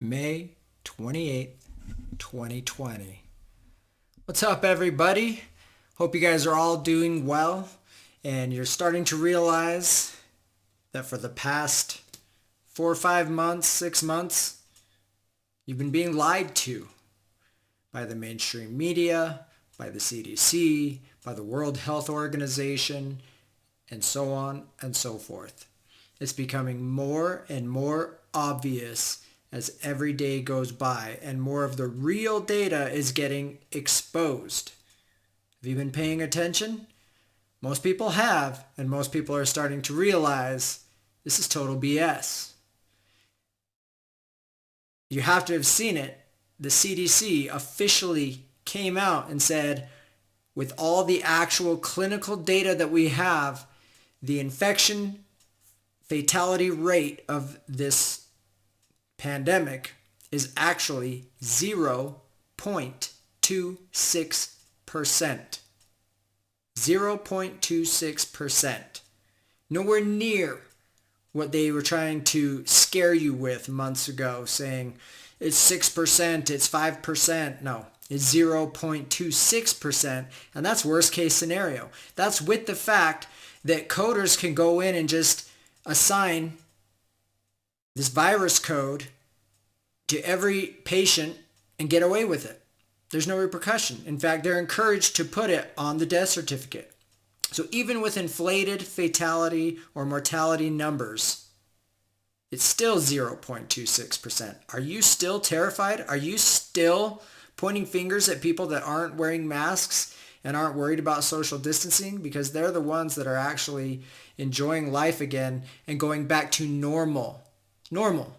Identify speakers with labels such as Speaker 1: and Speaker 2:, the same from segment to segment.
Speaker 1: May 28th, 2020. What's up, everybody? Hope you guys are all doing well and you're starting to realize that for the past 4 or 5 months, 6 months, you've been being lied to by the mainstream media, by the CDC, by the World Health Organization, and so on and so forth. It's becoming more and more obvious as every day goes by and more of the real data is getting exposed. Have you been paying attention? Most people have, and most people are starting to realize this is total BS. You have to have seen it. The CDC officially came out and said, with all the actual clinical data that we have, the infection fatality rate of this pandemic is actually 0.26%. 0.26%. Nowhere near what they were trying to scare you with months ago, saying it's 6%, it's 5%. No, it's 0.26%, and that's worst case scenario. That's with the fact that coders can go in and just assign this virus code to every patient and get away with it. There's no repercussion. In fact, they're encouraged to put it on the death certificate. So even with inflated fatality or mortality numbers, it's still 0.26%. Are you still terrified? Are you still pointing fingers at people that aren't wearing masks and aren't worried about social distancing? Because they're the ones that are actually enjoying life again and going back to normal. Normal.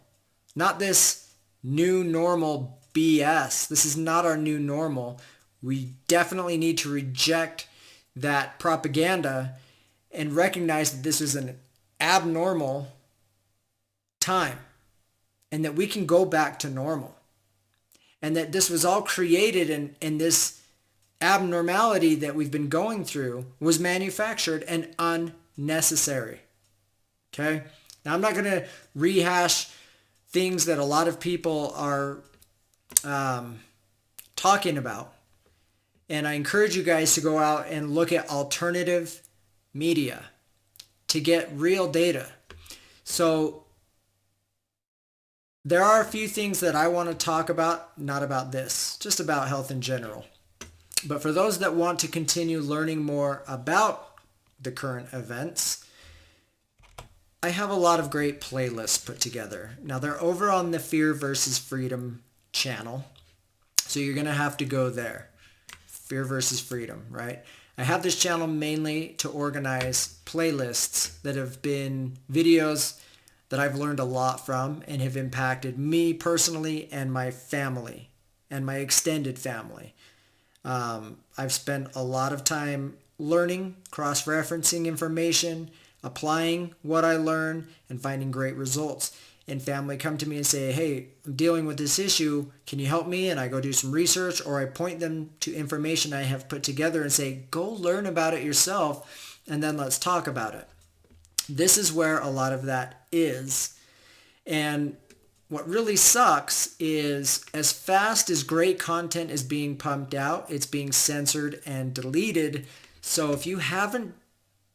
Speaker 1: Not this new normal BS. This is not our new normal. We definitely need to reject that propaganda and recognize that this is an abnormal time and that we can go back to normal. And that this was all created in this abnormality that we've been going through was manufactured and unnecessary. Okay? Now, I'm not going to rehash things that a lot of people are talking about. And I encourage you guys to go out and look at alternative media to get real data. So there are a few things that I want to talk about, not about this, just about health in general. But for those that want to continue learning more about the current events, I have a lot of great playlists put together. Now they're over on the Fear versus Freedom channel. So you're going to have to go there. Fear versus Freedom, right? I have this channel mainly to organize playlists that have been videos that I've learned a lot from and have impacted me personally and my family and my extended family. I've spent a lot of time learning, cross-referencing information, applying what I learn, and finding great results. And family come to me and say, hey, I'm dealing with this issue. Can you help me? And I go do some research, or I point them to information I have put together and say, go learn about it yourself, and then let's talk about it. This is where a lot of that is. And what really sucks is as fast as great content is being pumped out, it's being censored and deleted. So if you haven't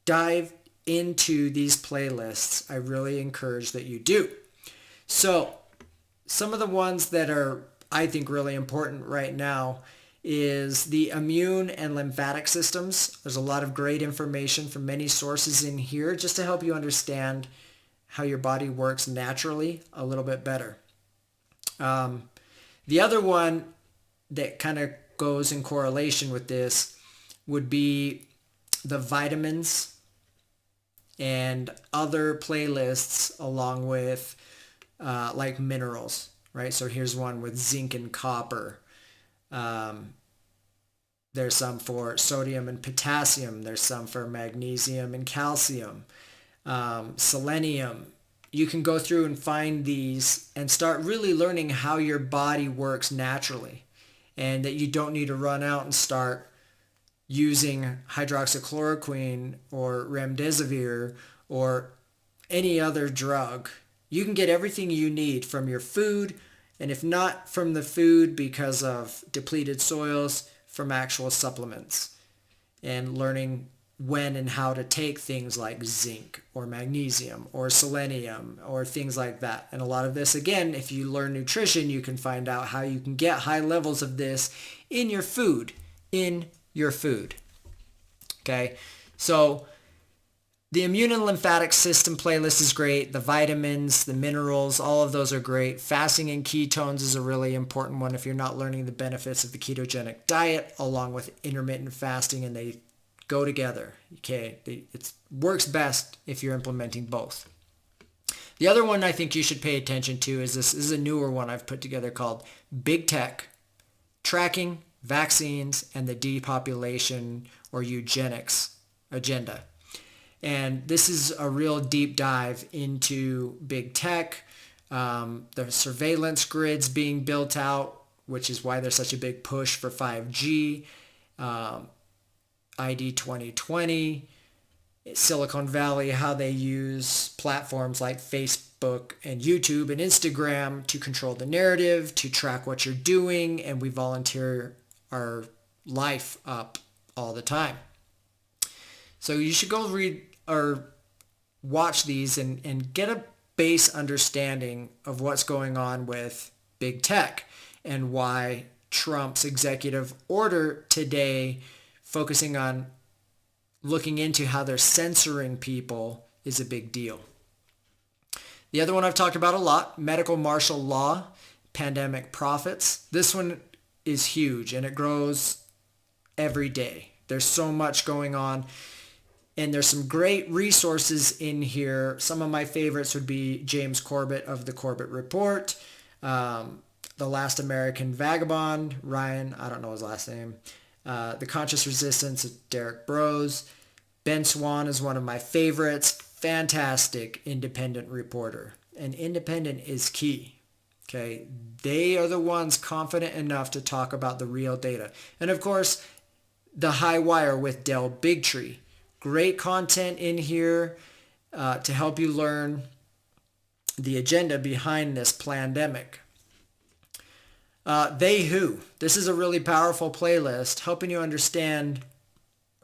Speaker 1: dived into these playlists, I really encourage that you do. So some of the ones that are, I think, really important right now is the immune and lymphatic systems. There's a lot of great information from many sources in here just to help you understand how your body works naturally a little bit better. The other one that kind of goes in correlation with this would be the vitamins and other playlists along with like minerals, right? So here's one with zinc and copper. There's some for sodium and potassium. There's some for magnesium and calcium, selenium. You can go through and find these and start really learning how your body works naturally, and that you don't need to run out and start using hydroxychloroquine or remdesivir or any other drug. You can get everything you need from your food And if not from the food because of depleted soils, from actual supplements and learning when and how to take things like zinc or magnesium or selenium or things like that. And a lot of this, again, if you learn nutrition, you can find out how you can get high levels of this in your food, Okay, so the immune and lymphatic system playlist is great. The vitamins, the minerals, all of those are great. Fasting and ketones is a really important one if you're not learning the benefits of the ketogenic diet along with intermittent fasting, and they go together. Okay, it works best if you're implementing both. The other one I think you should pay attention to is this is a newer one I've put together called Big Tech, Tracking Vaccines and the Depopulation or Eugenics Agenda. And this is a real deep dive into big tech, the surveillance grids being built out, which is why there's such a big push for 5G, ID 2020, Silicon Valley, how they use platforms like Facebook and YouTube and Instagram to control the narrative, to track what you're doing, and we volunteer our life up all the time. So you should go read or watch these and get a base understanding of what's going on with big tech and why Trump's executive order today focusing on looking into how they're censoring people is a big deal. The other one I've talked about a lot, medical martial law, pandemic profits. This one is huge and it grows every day. There's so much going on. And there's some great resources in here. Some of my favorites would be James Corbett of the Corbett Report, The Last American Vagabond, Ryan, I don't know his last name, The Conscious Resistance of Derek Bros. Ben Swan is one of my favorites. Fantastic independent reporter. And independent is key. Okay, they are the ones confident enough to talk about the real data. And of course, The High Wire with Del Bigtree. Great content in here to help you learn the agenda behind this pandemic. They Who. This is a really powerful playlist helping you understand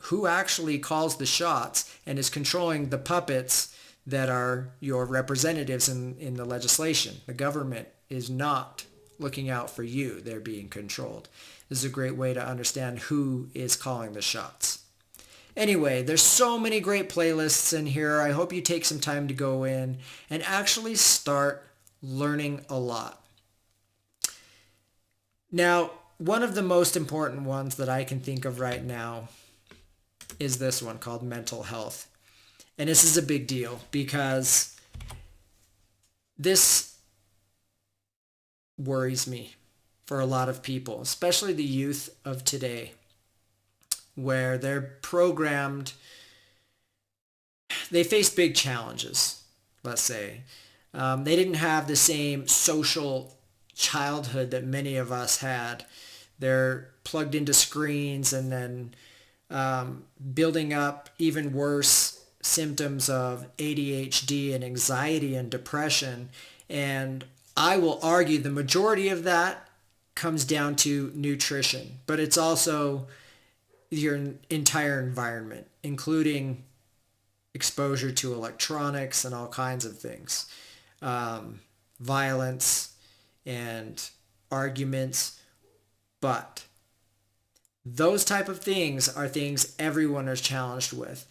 Speaker 1: who actually calls the shots and is controlling the puppets that are your representatives in the legislation. The government is not looking out for you. They're being controlled. This is a great way to understand who is calling the shots. Anyway, there's so many great playlists in here. I hope you take some time to go in and actually start learning a lot. Now, one of the most important ones that I can think of right now is this one called mental health. And this is a big deal because this worries me for a lot of people, especially the youth of today, where they're programmed, they face big challenges, let's say. They didn't have the same social childhood that many of us had. They're plugged into screens and then building up even worse symptoms of ADHD and anxiety and depression. And I will argue the majority of that comes down to nutrition, but it's also your entire environment, including exposure to electronics and all kinds of things, violence and arguments. But those type of things are things everyone is challenged with.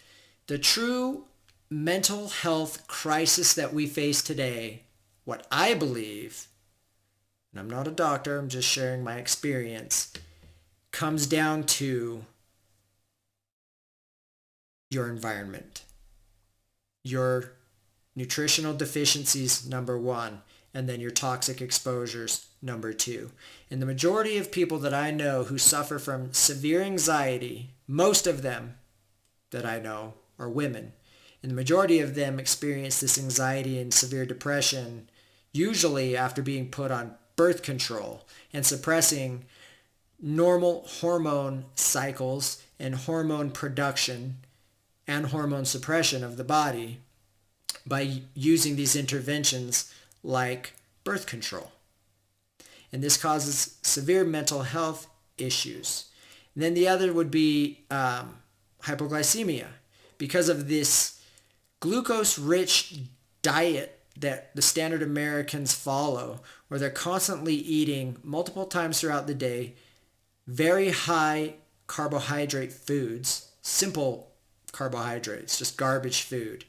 Speaker 1: The true mental health crisis that we face today, what I believe, and I'm not a doctor, I'm just sharing my experience, comes down to your environment. Your nutritional deficiencies, number one, and then your toxic exposures, number two. And the majority of people that I know who suffer from severe anxiety, most of them that I know are women. And the majority of them experience this anxiety and severe depression usually after being put on birth control and suppressing normal hormone cycles and hormone production and hormone suppression of the body by using these interventions like birth control. and this causes severe mental health issues. And then the other would be hypoglycemia. Because of this glucose-rich diet that the standard Americans follow, where they're constantly eating multiple times throughout the day, very high carbohydrate foods, simple carbohydrates, just garbage food,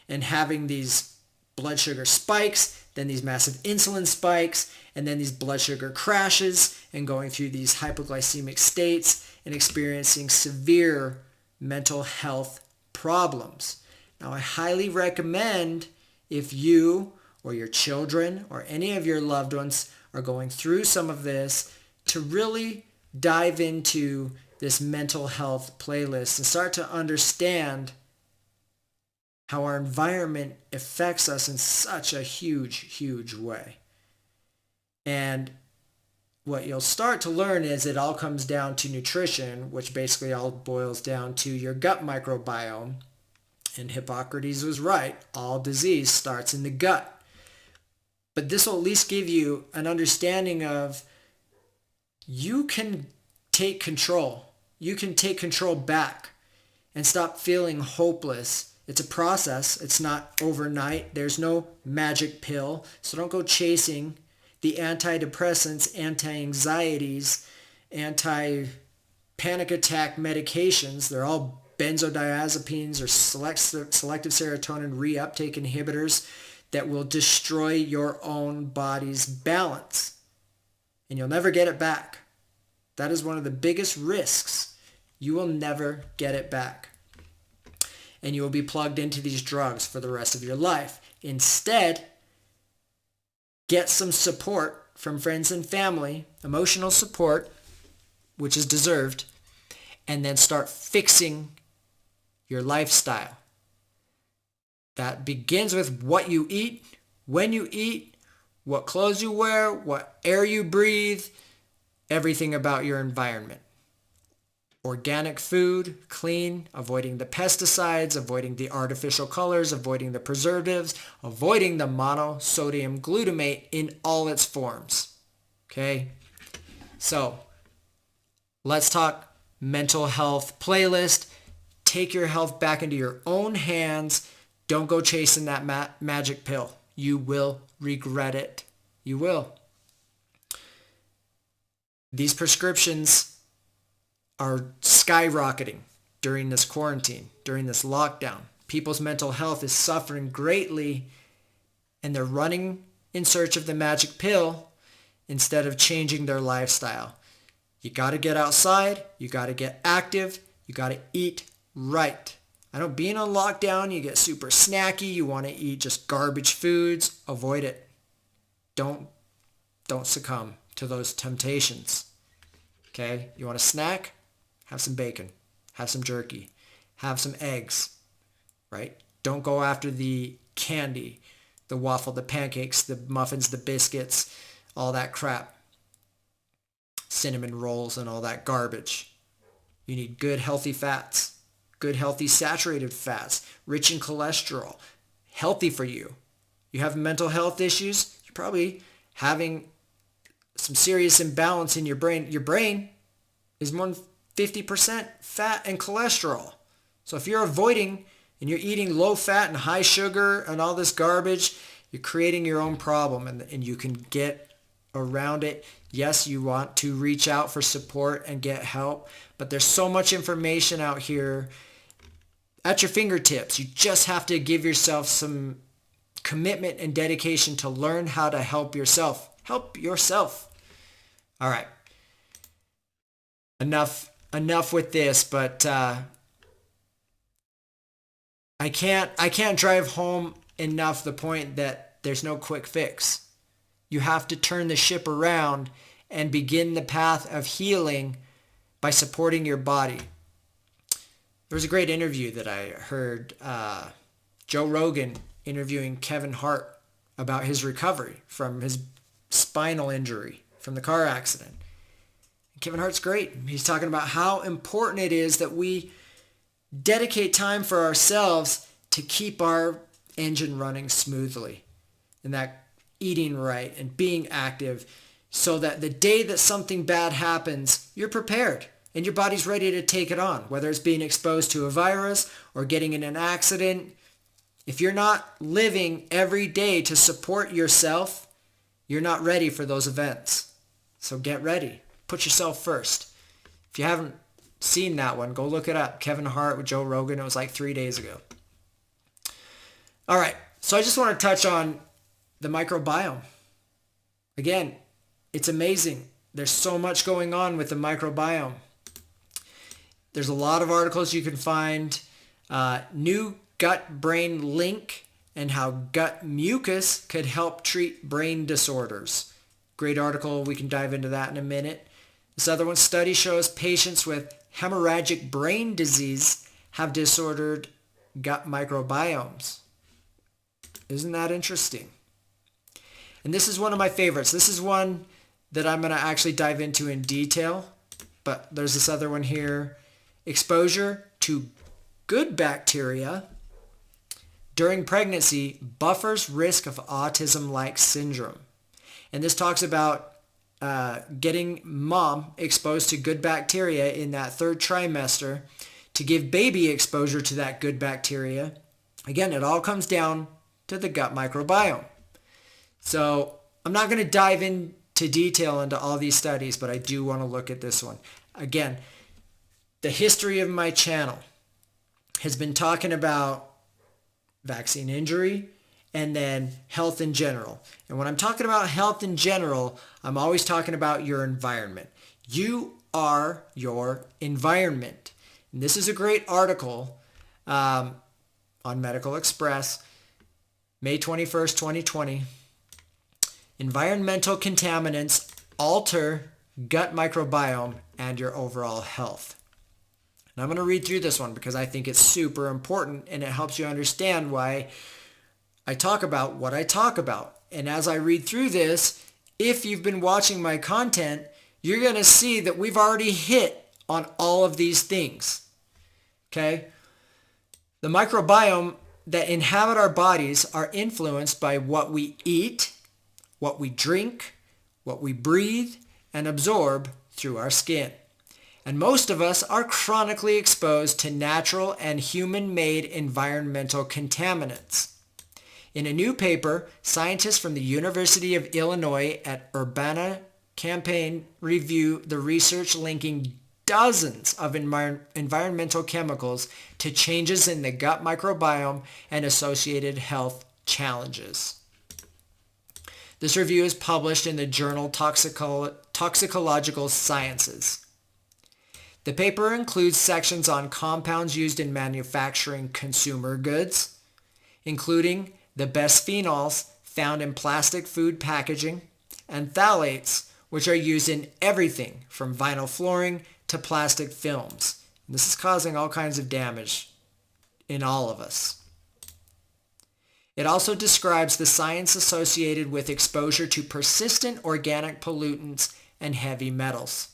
Speaker 1: and having these blood sugar spikes, then these massive insulin spikes, and then these blood sugar crashes, and going through these hypoglycemic states and experiencing severe mental health problems. Now, I highly recommend, if you or your children or any of your loved ones are going through some of this, to really dive into this mental health playlist and start to understand how our environment affects us in such a huge, huge way. And what you'll start to learn is it all comes down to nutrition, which basically all boils down to your gut microbiome. And Hippocrates was right. All disease starts in the gut. But this will at least give you an understanding of you can take control. You can take control back and stop feeling hopeless. It's a process. It's not overnight. There's no magic pill. So don't go chasing the antidepressants, anti-anxieties, anti-panic attack medications. They're all benzodiazepines or selective serotonin reuptake inhibitors that will destroy your own body's balance. And you'll never get it back. That is one of the biggest risks. You will never get it back. And you will be plugged into these drugs for the rest of your life. Instead, get some support from friends and family, emotional support, which is deserved, and then start fixing your lifestyle. That begins with what you eat, when you eat, what clothes you wear, what air you breathe, everything about your environment. Organic food, clean, avoiding the pesticides, avoiding the artificial colors, avoiding the preservatives, avoiding the monosodium glutamate in all its forms. Okay? So, let's talk mental health playlist. Take your health back into your own hands. Don't go chasing that magic pill. You will regret it. You will. These prescriptions are skyrocketing during this quarantine, during this lockdown. People's mental health is suffering greatly, and they're running in search of the magic pill instead of changing their lifestyle. You got to get outside. You got to get active. You got to eat right. I know being on lockdown, you get super snacky. You want to eat just garbage foods. Avoid it. Don't succumb to those temptations. Okay? You want a snack? Have some bacon. Have some jerky. Have some eggs. Right? Don't go after the candy, the waffle, the pancakes, the muffins, the biscuits, all that crap. Cinnamon rolls and all that garbage. You need good healthy fats. Good healthy saturated fats. Rich in cholesterol. Healthy for you. You have mental health issues. You're probably having some serious imbalance in your brain. Your brain is more than 50% fat and cholesterol. So if you're avoiding and you're eating low fat and high sugar and all this garbage, you're creating your own problem, and you can get around it. Yes, you want to reach out for support and get help, but there's so much information out here at your fingertips. You just have to give yourself some commitment and dedication to learn how to help yourself. Help yourself. All right. Enough with this, but I can't drive home enough the point that there's no quick fix. You have to turn the ship around and begin the path of healing by supporting your body. There was a great interview that I heard, Joe Rogan interviewing Kevin Hart about his recovery from his spinal injury from the car accident. Kevin Hart's great. He's talking about how important it is that we dedicate time for ourselves to keep our engine running smoothly, and that eating right and being active so that the day that something bad happens, you're prepared and your body's ready to take it on, whether it's being exposed to a virus or getting in an accident. If you're not living every day to support yourself, you're not ready for those events. So get ready. Put yourself first. If you haven't seen that one, go look it up. Kevin Hart with Joe Rogan. It was like 3 days ago. All right. So I just want to touch on the microbiome. Again, it's amazing. There's so much going on with the microbiome. There's a lot of articles you can find. New gut-brain link and how gut mucus could help treat brain disorders. Great article. We can dive into that in a minute. This other one, study shows patients with hemorrhagic brain disease have disordered gut microbiomes. Isn't that interesting? And this is one of my favorites. This is one that I'm going to actually dive into in detail. But there's this other one here. Exposure to good bacteria during pregnancy buffers risk of autism-like syndrome. And this talks about getting mom exposed to good bacteria in that third trimester to give baby exposure to that good bacteria. Again, it all comes down to the gut microbiome. So I'm not going to dive into detail into all these studies, but I do want to look at this one. Again, the history of my channel has been talking about vaccine injury and then health in general. And when I'm talking about health in general, I'm always talking about your environment. You are your environment. And this is a great article on Medical Express, May 21st, 2020. Environmental contaminants alter gut microbiome and your overall health. And I'm going to read through this one because I think it's super important and it helps you understand why I talk about what I talk about. And as I read through this, if you've been watching my content, you're going to see that we've already hit on all of these things. Okay? The microbiome that inhabit our bodies are influenced by what we eat, what we drink, what we breathe, and absorb through our skin. And most of us are chronically exposed to natural and human-made environmental contaminants. In a new paper, scientists from the University of Illinois at Urbana-Champaign review the research linking dozens of environmental chemicals to changes in the gut microbiome and associated health challenges. This review is published in the journal Toxicological Sciences. The paper includes sections on compounds used in manufacturing consumer goods, including the bisphenols found in plastic food packaging, and phthalates, which are used in everything from vinyl flooring to plastic films. And this is causing all kinds of damage in all of us. It also describes the science associated with exposure to persistent organic pollutants and heavy metals.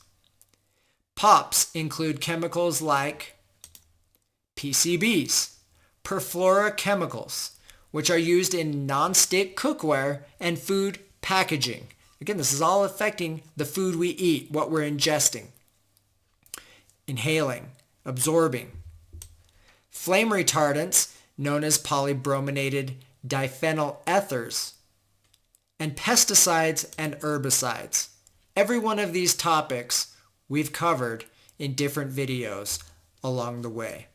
Speaker 1: POPs include chemicals like PCBs, perfluorochemicals, which are used in non-stick cookware and food packaging. Again, this is all affecting the food we eat, what we're ingesting, inhaling, absorbing. Flame retardants, known as polybrominated diphenyl ethers, and pesticides and herbicides. Every one of these topics we've covered in different videos along the way.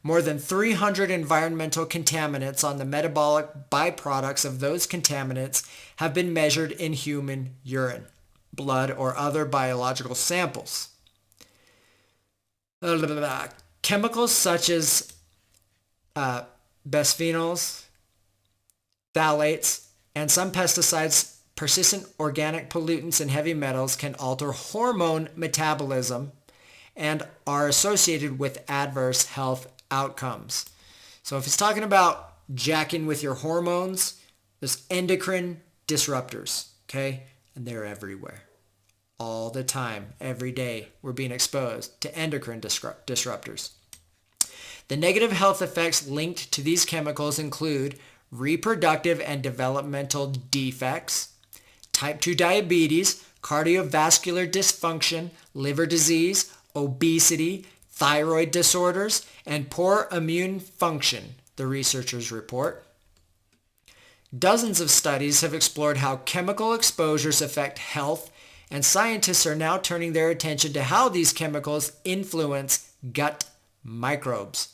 Speaker 1: More than 300 environmental contaminants on the metabolic byproducts of those contaminants have been measured in human urine, blood, or other biological samples. Chemicals such as bisphenols, phthalates, and some pesticides, persistent organic pollutants, and heavy metals can alter hormone metabolism and are associated with adverse health outcomes. So if it's talking about jacking with your hormones, there's endocrine disruptors, okay? And they're everywhere. All the time, every day, we're being exposed to endocrine disruptors. The negative health effects linked to these chemicals include reproductive and developmental defects, type 2 diabetes, cardiovascular dysfunction, liver disease, obesity, thyroid disorders, and poor immune function, the researchers report. Dozens of studies have explored how chemical exposures affect health, and scientists are now turning their attention to how these chemicals influence gut microbes.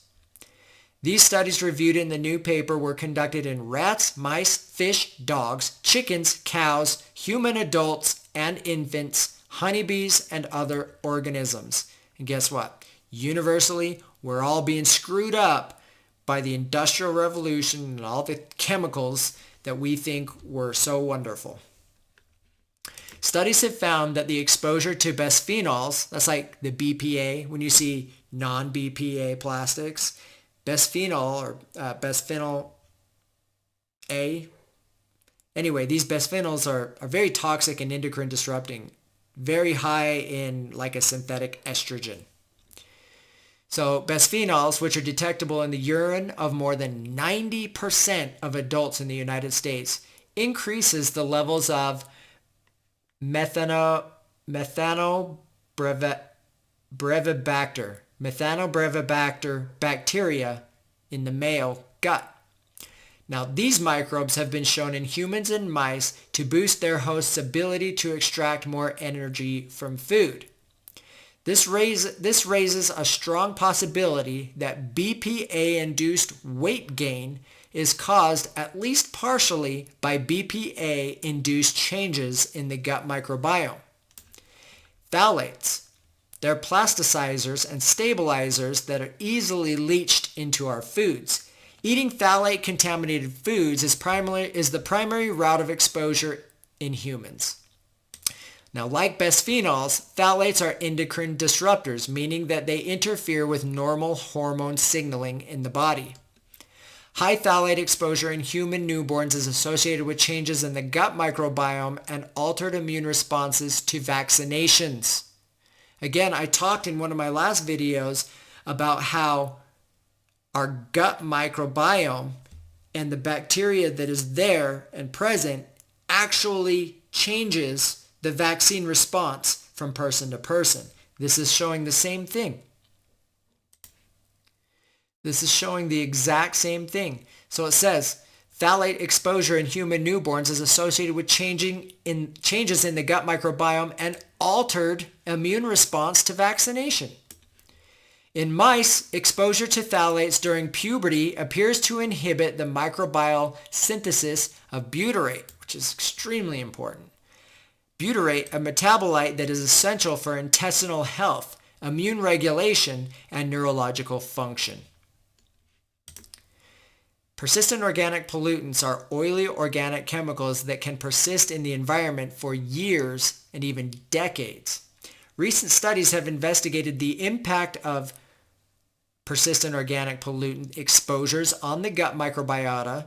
Speaker 1: These studies reviewed in the new paper were conducted in rats, mice, fish, dogs, chickens, cows, human adults and infants, honeybees, and other organisms. And guess what? Universally, we're all being screwed up by the Industrial Revolution and all the chemicals that we think were so wonderful. Studies have found that the exposure to bisphenols, that's like the BPA, when you see non-BPA plastics, bisphenol or bisphenol A. Anyway, these bisphenols are very toxic and endocrine disrupting, very high in like a synthetic estrogen. So bisphenols, which are detectable in the urine of more than 90% of adults in the United States, increases the levels of Methanobrevibacter bacteria in the male gut. Now, these microbes have been shown in humans and mice to boost their host's ability to extract more energy from food. This raises a strong possibility that BPA-induced weight gain is caused at least partially by BPA-induced changes in the gut microbiome. Phthalates. They're plasticizers and stabilizers that are easily leached into our foods. Eating phthalate-contaminated foods is the primary route of exposure in humans. Now, like bisphenols, phthalates are endocrine disruptors, meaning that they interfere with normal hormone signaling in the body. High phthalate exposure in human newborns is associated with changes in the gut microbiome and altered immune responses to vaccinations. Again, I talked in one of my last videos about how our gut microbiome and the bacteria that is there and present actually changes the vaccine response from person to person. This is showing the same thing. This is showing the exact same thing. So it says, phthalate exposure in human newborns is associated with changes in the gut microbiome and altered immune response to vaccination. In mice, exposure to phthalates during puberty appears to inhibit the microbial synthesis of butyrate, which is extremely important. Butyrate, a metabolite that is essential for intestinal health, immune regulation, and neurological function. Persistent organic pollutants are oily organic chemicals that can persist in the environment for years and even decades. Recent studies have investigated the impact of persistent organic pollutant exposures on the gut microbiota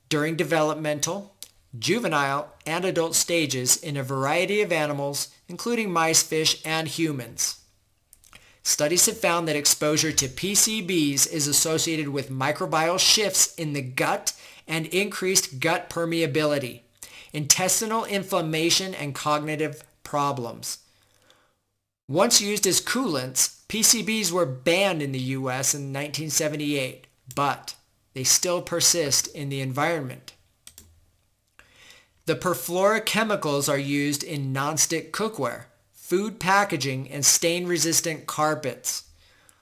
Speaker 1: during developmental, juvenile, and adult stages in a variety of animals, including mice, fish, and humans. Studies have found that exposure to PCBs is associated with microbial shifts in the gut and increased gut permeability, intestinal inflammation, and cognitive problems. Once used as coolants, PCBs were banned in the U.S. in 1978, but they still persist in the environment. The perfluorochemicals are used in nonstick cookware, food packaging, and stain-resistant carpets.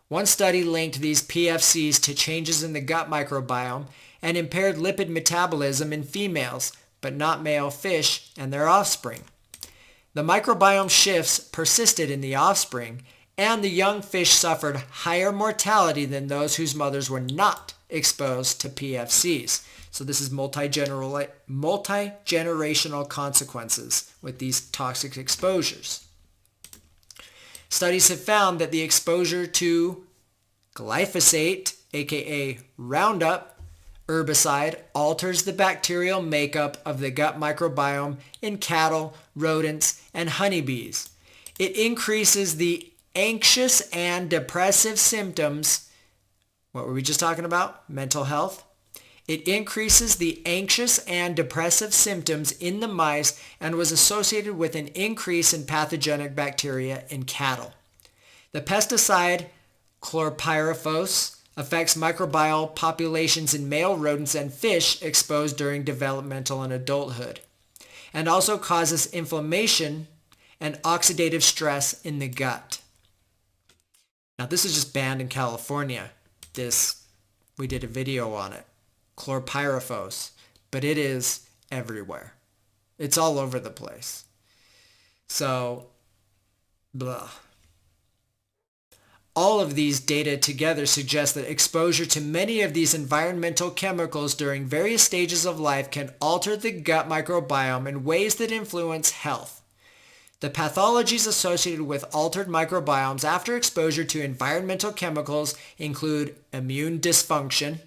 Speaker 1: One study linked these PFCs to changes in the gut microbiome and impaired lipid metabolism in females, but not male fish and their offspring. The microbiome shifts persisted in the offspring, and the young fish suffered higher mortality than those whose mothers were not exposed to PFCs. So this is multi-generational consequences with these toxic exposures. Studies have found that the exposure to glyphosate, aka Roundup, herbicide, alters the bacterial makeup of the gut microbiome in cattle, rodents, and honeybees. It increases the anxious and depressive symptoms. What were we just talking about? Mental health. It increases the anxious and depressive symptoms in the mice and was associated with an increase in pathogenic bacteria in cattle. The pesticide chlorpyrifos affects microbial populations in male rodents and fish exposed during developmental and adulthood, and also causes inflammation and oxidative stress in the gut. Now, this is just banned in California. We did a video on it, chlorpyrifos, but it is everywhere. It's all over the place. So, blah. All of these data together suggest that exposure to many of these environmental chemicals during various stages of life can alter the gut microbiome in ways that influence health. The pathologies associated with altered microbiomes after exposure to environmental chemicals include immune dysfunction,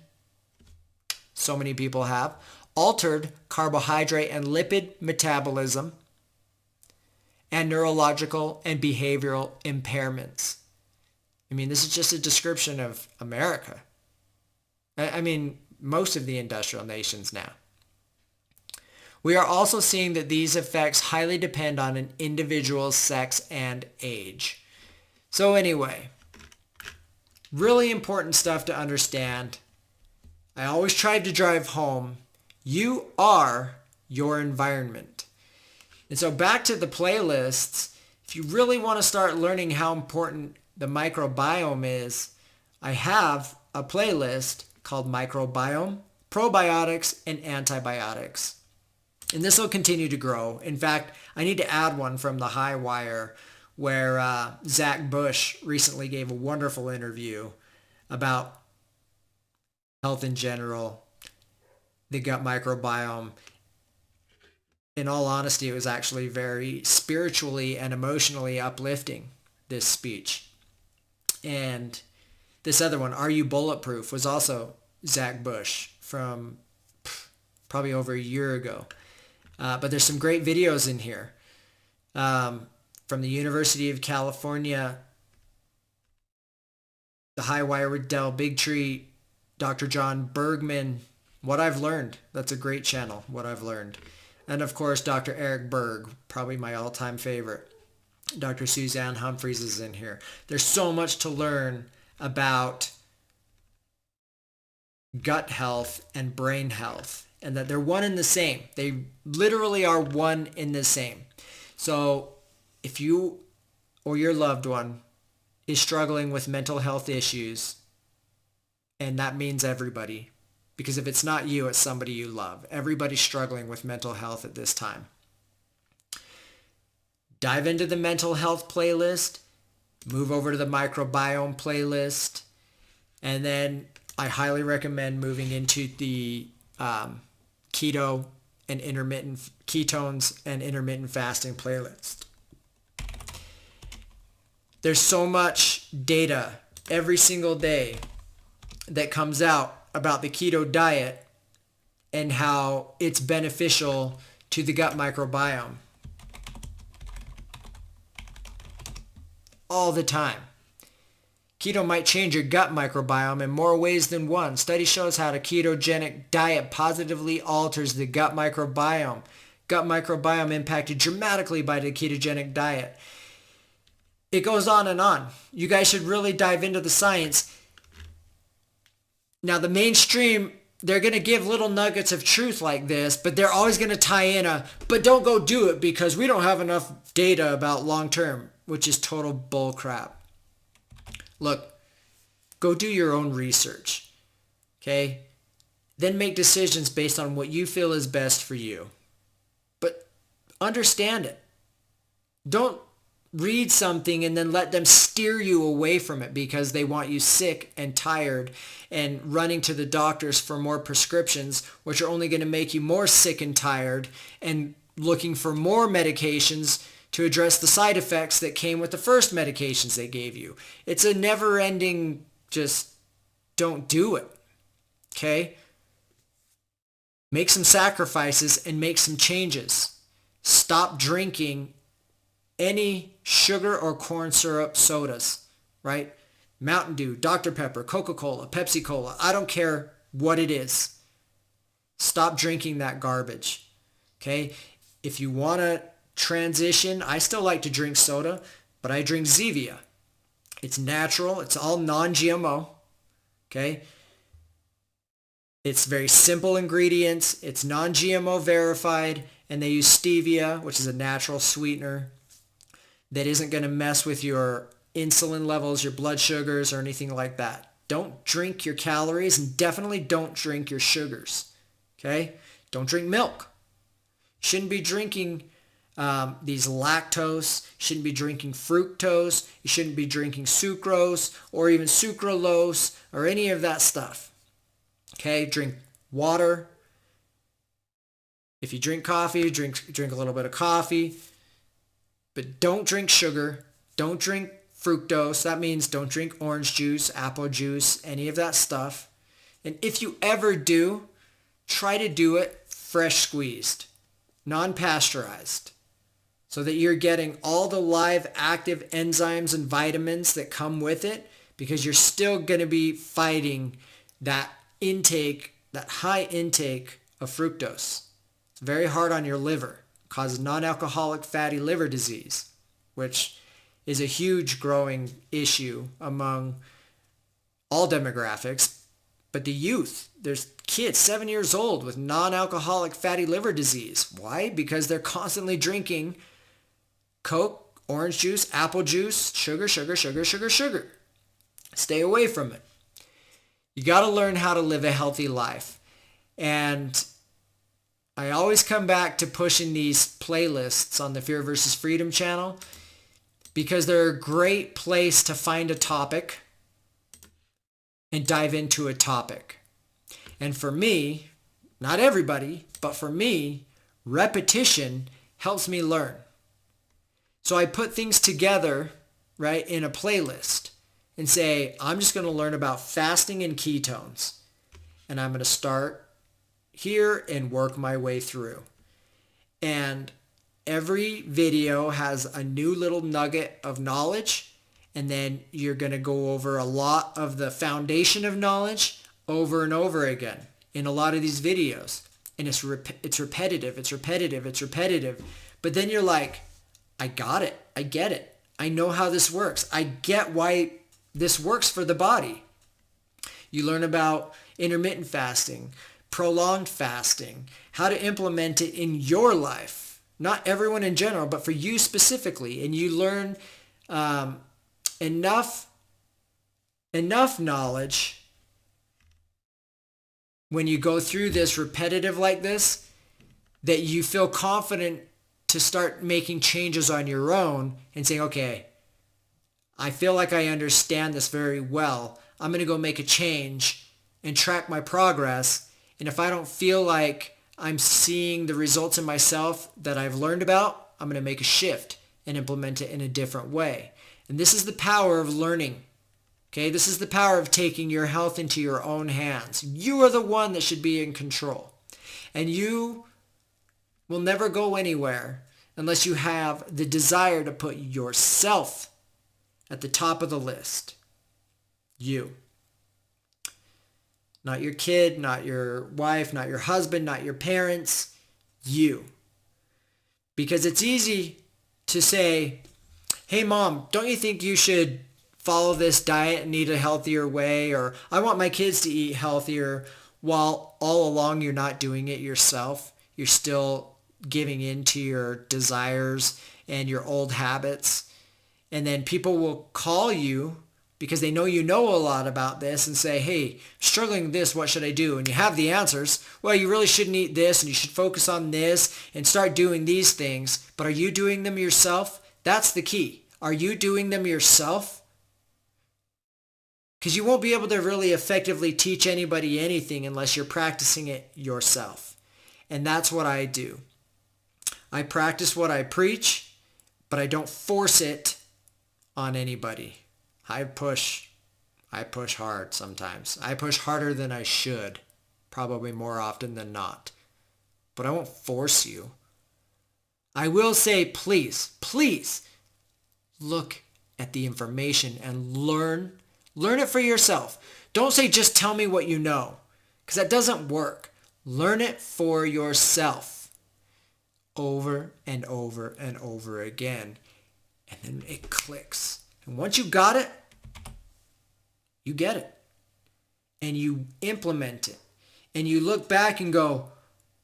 Speaker 1: so many people have, altered carbohydrate and lipid metabolism, and neurological and behavioral impairments. I mean, this is just a description of America. I mean, most of the industrial nations now. We are also seeing that these effects highly depend on an individual's sex and age. So anyway, really important stuff to understand. I always try to drive home, you are your environment. And so back to the playlists, if you really want to start learning how important the microbiome is, I have a playlist called Microbiome, Probiotics, and Antibiotics. And this will continue to grow. In fact, I need to add one from the High Wire where Zach Bush recently gave a wonderful interview about health in general, the gut microbiome. In all honesty, it was actually very spiritually and emotionally uplifting, this speech. And this other one, Are You Bulletproof, was also Zach Bush from probably over a year ago. But there's some great videos in here from the University of California, the High Wire with Del Bigtree, Dr. John Bergman, What I've Learned. That's a great channel, What I've Learned. And of course, Dr. Eric Berg, probably my all-time favorite. Dr. Suzanne Humphries is in here. There's so much to learn about gut health and brain health, and that they're one and the same. They literally are one and the same. So if you or your loved one is struggling with mental health issues, and that means everybody, because if it's not you, it's somebody you love. Everybody's struggling with mental health at this time. Dive into the mental health playlist, move over to the microbiome playlist, and then I highly recommend moving into the keto and intermittent ketones and intermittent fasting playlist. There's so much data every single day that comes out about the keto diet and how it's beneficial to the gut microbiome. All the time. Keto might change your gut microbiome in more ways than one. Study shows how the ketogenic diet positively alters the gut microbiome. Gut microbiome impacted dramatically by the ketogenic diet. It goes on and on. You guys should really dive into the science. Now, the mainstream, they're going to give little nuggets of truth like this, but they're always going to tie in but don't go do it because we don't have enough data about long term, which is total bull crap. Look, go do your own research, okay? Then make decisions based on what you feel is best for you. But understand it. Don't read something and then let them steer you away from it because they want you sick and tired and running to the doctors for more prescriptions, which are only going to make you more sick and tired and looking for more medications to address the side effects that came with the first medications they gave you. It's a never-ending, just don't do it, okay? Make some sacrifices and make some changes. Stop drinking any sugar or corn syrup sodas, right? Mountain Dew, Dr. Pepper, Coca-Cola, Pepsi-Cola, I don't care what it is. Stop drinking that garbage. Okay? If you want to transition, I still like to drink soda, but I drink Zevia. It's natural. It's all non-GMO. Okay? It's very simple ingredients. It's non-GMO verified, and they use stevia, which is a natural sweetener that isn't going to mess with your insulin levels, your blood sugars, or anything like that. Don't drink your calories, and definitely don't drink your sugars. Okay? Don't drink milk. Shouldn't be drinking these lactose. Shouldn't be drinking fructose. You shouldn't be drinking sucrose or even sucralose or any of that stuff. Okay? Drink water. If you drink coffee, drink a little bit of coffee. But don't drink sugar. Don't drink fructose. That means don't drink orange juice, apple juice, any of that stuff. And if you ever do, try to do it fresh squeezed, non-pasteurized, so that you're getting all the live active enzymes and vitamins that come with it, because you're still going to be fighting that intake, that high intake of fructose. It's very hard on your liver. It causes non-alcoholic fatty liver disease, which is a huge growing issue among all demographics. But the youth, there's kids 7 years old with non-alcoholic fatty liver disease. Why? Because they're constantly drinking Coke, orange juice, apple juice, sugar, sugar, sugar, sugar, sugar. Stay away from it. You got to learn how to live a healthy life. And I always come back to pushing these playlists on the Fear versus Freedom channel because they're a great place to find a topic and dive into a topic. And for me, not everybody, but for me, repetition helps me learn. So I put things together, right, in a playlist and say, I'm just going to learn about fasting and ketones. And I'm going to start here and work my way through. And every video has a new little nugget of knowledge. And then you're going to go over a lot of the foundation of knowledge over and over again in a lot of these videos. And it's repetitive. But then you're like, I got it. I get it. I know how this works. I get why this works for the body. You learn about intermittent fasting, prolonged fasting, how to implement it in your life. Not everyone in general, but for you specifically. And you learn enough knowledge when you go through this repetitive like this that you feel confident to start making changes on your own and saying, okay, I feel like I understand this very well. I'm going to go make a change and track my progress. And if I don't feel like I'm seeing the results in myself that I've learned about, I'm going to make a shift and implement it in a different way. And this is the power of learning. Okay, this is the power of taking your health into your own hands. You are the one that should be in control. And you will never go anywhere unless you have the desire to put yourself at the top of the list. You. Not your kid, not your wife, not your husband, not your parents. You. Because it's easy to say, hey mom, don't you think you should follow this diet and eat a healthier way? Or I want my kids to eat healthier, while all along you're not doing it yourself. You're still giving in to your desires and your old habits. And then people will call you because they know you know a lot about this and say, hey, struggling with this, what should I do? And you have the answers. Well, you really shouldn't eat this and you should focus on this and start doing these things. But are you doing them yourself? That's the key. Are you doing them yourself? Because you won't be able to really effectively teach anybody anything unless you're practicing it yourself. And that's what I do. I practice what I preach, but I don't force it on anybody. I push hard sometimes. I push harder than I should, probably more often than not. But I won't force you. I will say, please look at the information and learn it for yourself. Don't say, just tell me what you know, because that doesn't work. Learn it for yourself over and over and over again. And then it clicks. And once you got it, you get it. And you implement it. And you look back and go,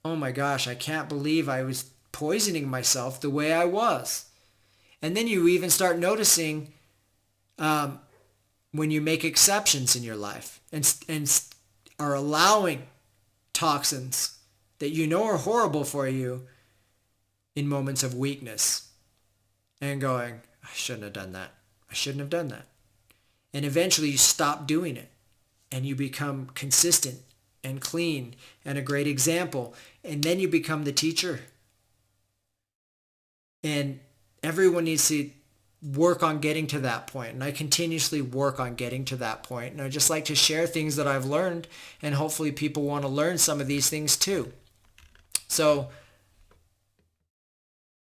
Speaker 1: oh my gosh, I can't believe I was poisoning myself the way I was. And then you even start noticing when you make exceptions in your life and are allowing toxins that you know are horrible for you in moments of weakness and going, I shouldn't have done that. I shouldn't have done that. And eventually you stop doing it and you become consistent and clean and a great example. And then you become the teacher. And everyone needs to work on getting to that point. And I continuously work on getting to that point. And I just like to share things that I've learned. And hopefully people want to learn some of these things too. So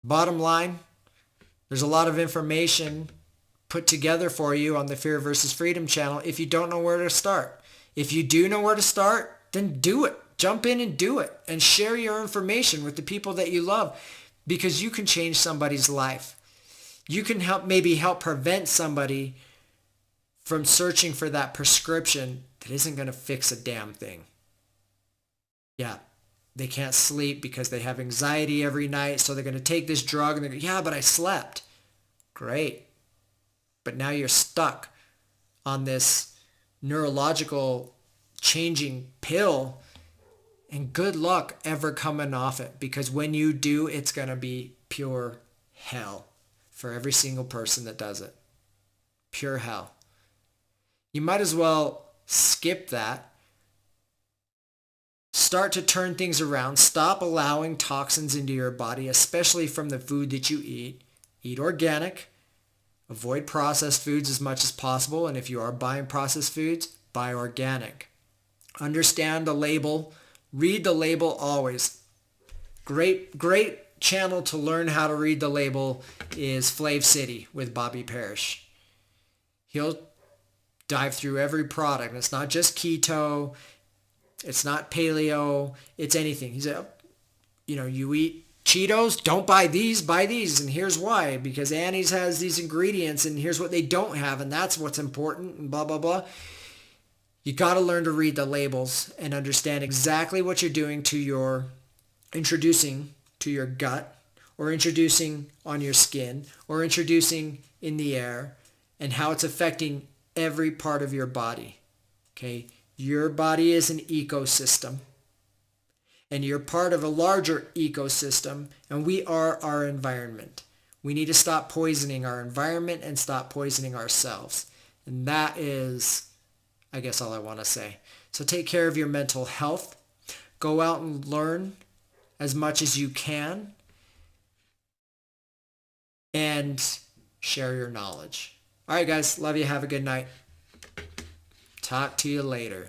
Speaker 1: bottom line, there's a lot of information put together for you on the Fear versus Freedom channel if you don't know where to start. If you do know where to start, then do it. Jump in and do it. And share your information with the people that you love, because you can change somebody's life. You can maybe help prevent somebody from searching for that prescription that isn't going to fix a damn thing. Yeah, they can't sleep because they have anxiety every night, so they're going to take this drug and they're going, yeah, but I slept. Great. But now you're stuck on this neurological changing pill, and good luck ever coming off it, because when you do, it's going to be pure hell for every single person that does it. Pure hell. You might as well skip that. Start to turn things around. Stop allowing toxins into your body, especially from the food that you eat. Eat organic. Avoid processed foods as much as possible. And if you are buying processed foods, buy organic. Understand the label. Read the label always. Great channel to learn how to read the label is Flav City with Bobby Parrish. He'll dive through every product. It's not just keto. It's not paleo. It's anything. He said, you eat Cheetos, don't buy these, buy these. And here's why. Because Annie's has these ingredients and here's what they don't have. And that's what's important and blah, blah, blah. You got to learn to read the labels and understand exactly what you're doing introducing to your gut, or introducing on your skin, or introducing in the air, and how it's affecting every part of your body. Okay? Your body is an ecosystem, and you're part of a larger ecosystem, and we are our environment. We need to stop poisoning our environment and stop poisoning ourselves. And that is, I guess, all I want to say. So take care of your mental health. Go out and learn as much as you can. And share your knowledge. All right, guys. Love you. Have a good night. Talk to you later.